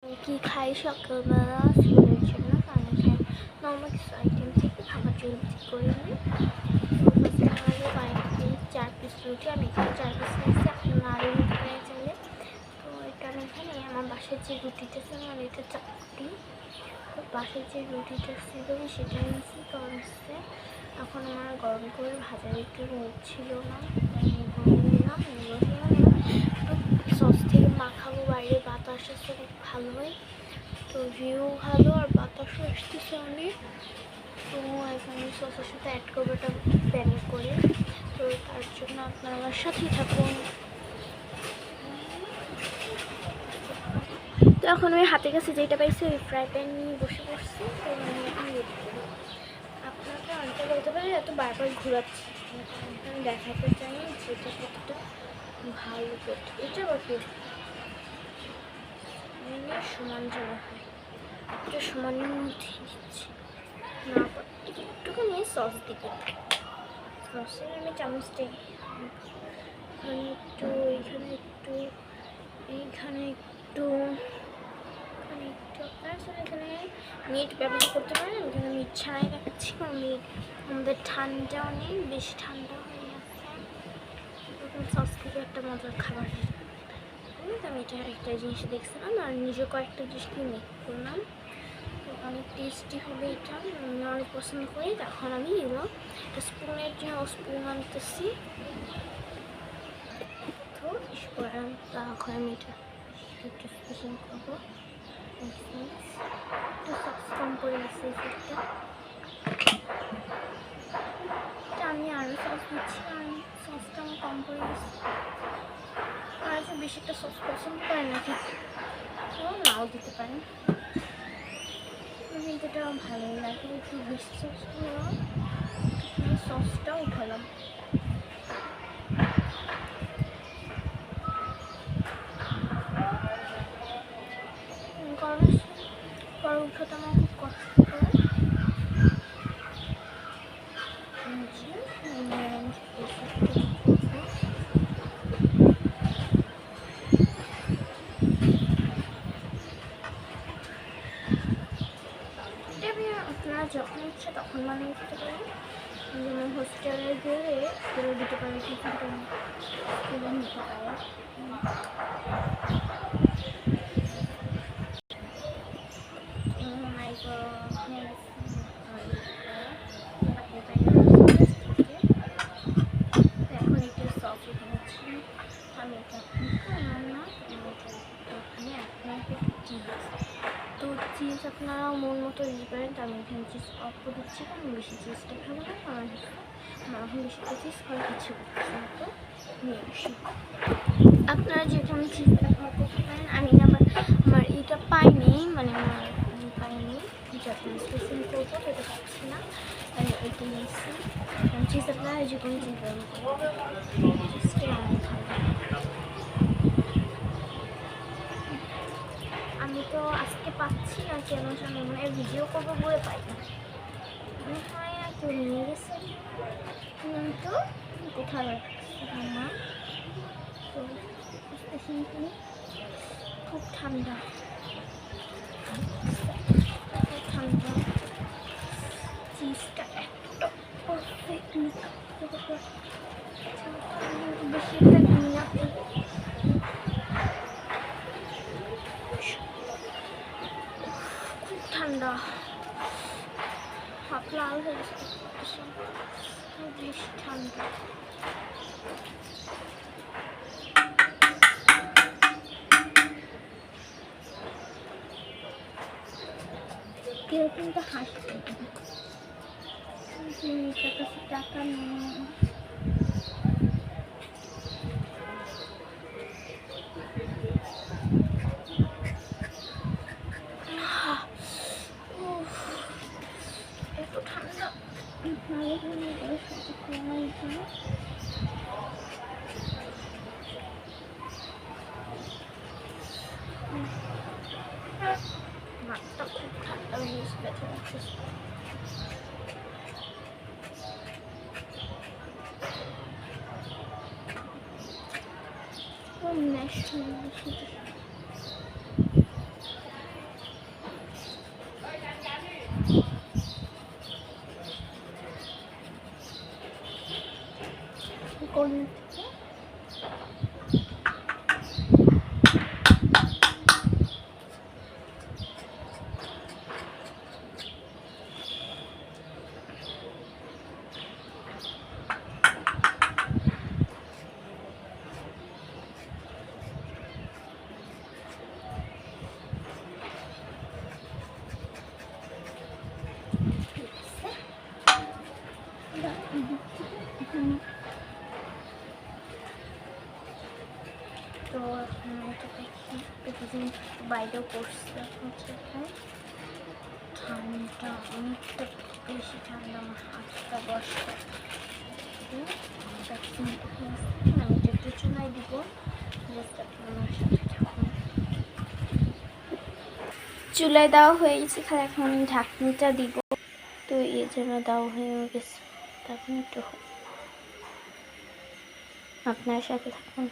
কি খাই সকালবেলা স্কুলের জন্য আমি খাই নর্মাল কিছু আইটেম থেকে খাবার জলদি করে নিই। ফার্স্টে কয়েকটি 4 পিস রুটি আমি এখানে 4 পিস নিয়েছি, আপনারা আরও নিতে পারে চাইলে। তো এটা আমি এখানে আমার বাসার যে রুটিটা ছিল মানে এটা 4টি, তো বাসার যে রুটিটা ছিল সেটা নিয়েছি। তো হচ্ছে এখন আমার গরম করে ভাজার একটু রোদ ছিল না, নিলাম সস থেকে মাখাবো। বাইরে বাতাস আসছে অনেক ভালো হয়, তো ভিউ ভালো আর বাতাসও আসতেছে অনেক। তো এখানে সসের সাথে অ্যাড করবো এটা প্যানে করে, তো তার জন্য আপনারা আমার সাথেই থাকুন। তো এখন আমি হাতের কাছে যেটা পাইছি ওই ফ্রাই প্যান নিয়ে বসে পড়ছি। তো আমি এখন রেডি করি। আপনাকে অনেকটা বলতে পারি এত বারবার ঘোরাচ্ছি, আমি দেখাতে চাই যেটা কতটা ভালো করতে। এটা বাকি সমান যেন হয়, এটা সমানের মধ্যে দিচ্ছি না, একটুখানি সস দিকে সসের আমি চামচটাই একটু এইখানে একটু এইখানে একটু আপনারা আসলে এখানে মিট ব্যবহার করতে পারেন। এখানে মিট ছাড়াই দেখাচ্ছি, কারণ মিট আমাদের ঠান্ডা অনেক বেশি ঠান্ডা হয়ে গেছে, তখন সস থেকে একটা মজার খাবার হয়ে যাবে। আমি এটা একটা জিনিস দেখছিলাম আর নিজে কয়েকটা জিনিস কিনে করলাম, তো অনেক টেস্টি হবে এটা, আমি অনেক পছন্দ করি। তখন আমি এগুলো একটা স্পুনের জন্য স্পুন আনতেছি, তো তখন আমি এটা একটু স্পেশাল করবো। একটু সস কম করে গেছে এটা আমি আরও সস দিচ্ছি, আর সসটা আমার কম করে গেছে। আর যে বেশি একটা সস পছন্দ করে না ঠিক, তো নাও দিতে পারেন, কিন্তু এটা ভালোই লাগে। একটু বেশি সস হলো, সসটা উঠালাম। পরে উঠাতে আমার খুব কষ্ট করে। আপনারা যখন ইচ্ছে তখন বানিয়ে দিতে পারেন, যেমন হোস্টেলে গেলে করে দিতে পারে, টিফিনটা তুলে নিতে পারে। এখন একটু সস উঠেছি, আমি এটা আপনাকে চিজ, তো চিজ আপনারা মন মতো দিতে পারেন। তো আমি এখানে চিজ অল্প দিচ্ছি, কারণ বেশি চিজটা খাবো না, আমার এখন বেশি চিজ খাওয়ার কিছু করছি না, তো নিয়ে আসি। আপনারা যেখানে চিজ ব্যবহার করতে পারেন। আমি আবার আমার এটা পাইনি, মানে আমার পাইনি, এটা আপনার স্পেশাল করবো, এটা পাচ্ছি না, আমি এটা নিয়েছি। চিজ আপনারা যে কোনো চিজ ব্যবহার করবো, চিজটাই অনেক ভালো। আমি তো আজকে পাচ্ছি না, কেন জানি মানে ভিডিও করবো বলে পাই না, মনে হয় আর কেউ নিয়ে গেছে, কিন্তু কোথায় মা। তো খুব ঠান্ডা, খুব ঠান্ডা, চিজটা একটা পারফেক্ট বেশি একটা দিই না, খুব ঠান্ডা, হাত লাল হয়ে গেছে, বেশি ঠান্ডা। কেউ কিন্তু হাসছে, টাকা নিয়ে এত ঠান্ডা মাথা খুব ঠান্ডা হয়ে গেছে, ব্যথা লাগছে। বাইরেও করছে হচ্ছে এখানে ঠান্ডা অনেকটা বেশি ঠান্ডা আমার হাতটা বসে আমি যেটা চুলাই দিব জাস্ট আপনার সাথে থাকুন। চুলায় দেওয়া হয়ে গেছে, খালি এখন আমি ঢাকনিটা দিব। তো এই জন্য দেওয়া হয়ে গেছে, তখন একটু আপনার সাথে থাকুন।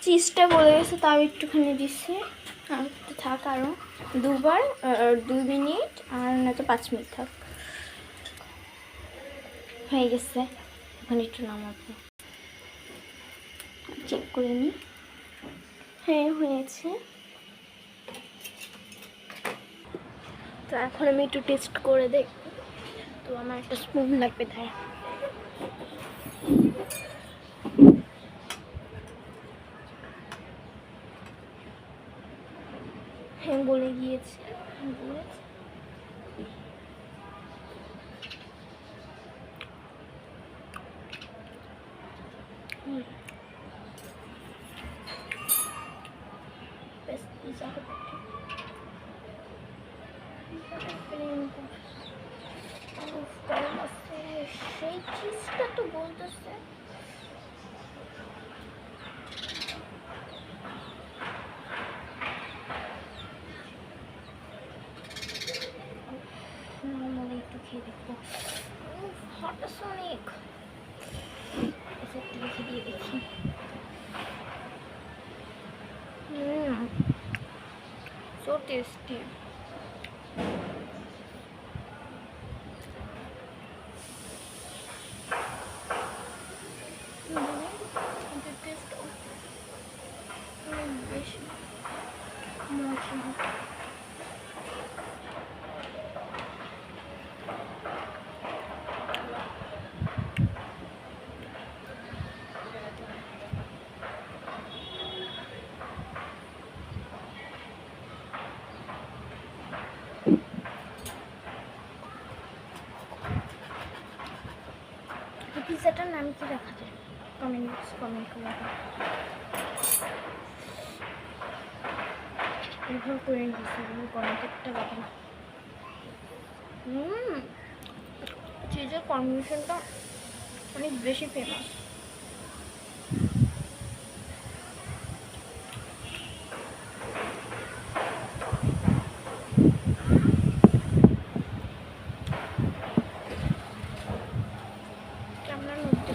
চিজটা বলে গেছে, তাও একটুখানি দিচ্ছি, আর একটু থাক, আরও 2 মিনিট আর না তো 5 মিনিট থাক। হয়ে গেছে, এখন একটু নামাবো, চেক করে নিই। হ্যাঁ হয়েছে। তো এখন আমি একটু টেস্ট করে দেখব। তো আমার একটা স্পুন লাগবে, তাই হ্যাঁ বলে গিয়েছে, সেই চিজটা তো বলতেছে মনে একটু খেয়ে দেখবো। হট অনেক একটু রেখে দিয়ে দেখি। So tasty. The taste of বেশি মজা। পিৎজাটার নাম কি রাখা যায়? কমেন্ট করে এভাবে করে নিচ্ছি, কমেন্টেরটা পাবেন। চিজের কম্বিনেশনটা অনেক বেশি ফেমাস। ক্যামেরার মধ্যে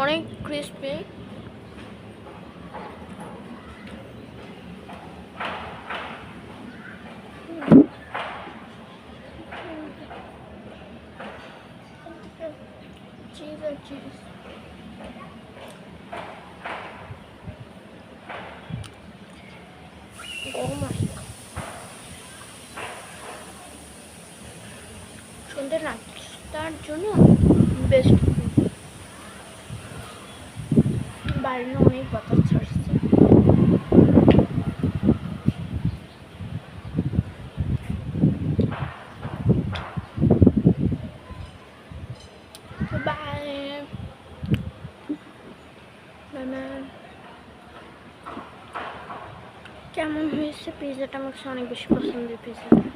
অনেক ক্রিস্পি। চিজ আর চিজ সন্ধ্যে নাস্তার জন্য বেস্ট। বাইরে অনেক বাতাস ছাড়ছে। কেমন হয়েছে পিৎজাটা? আমার কাছে অনেক বেশি পছন্দের পিৎজা।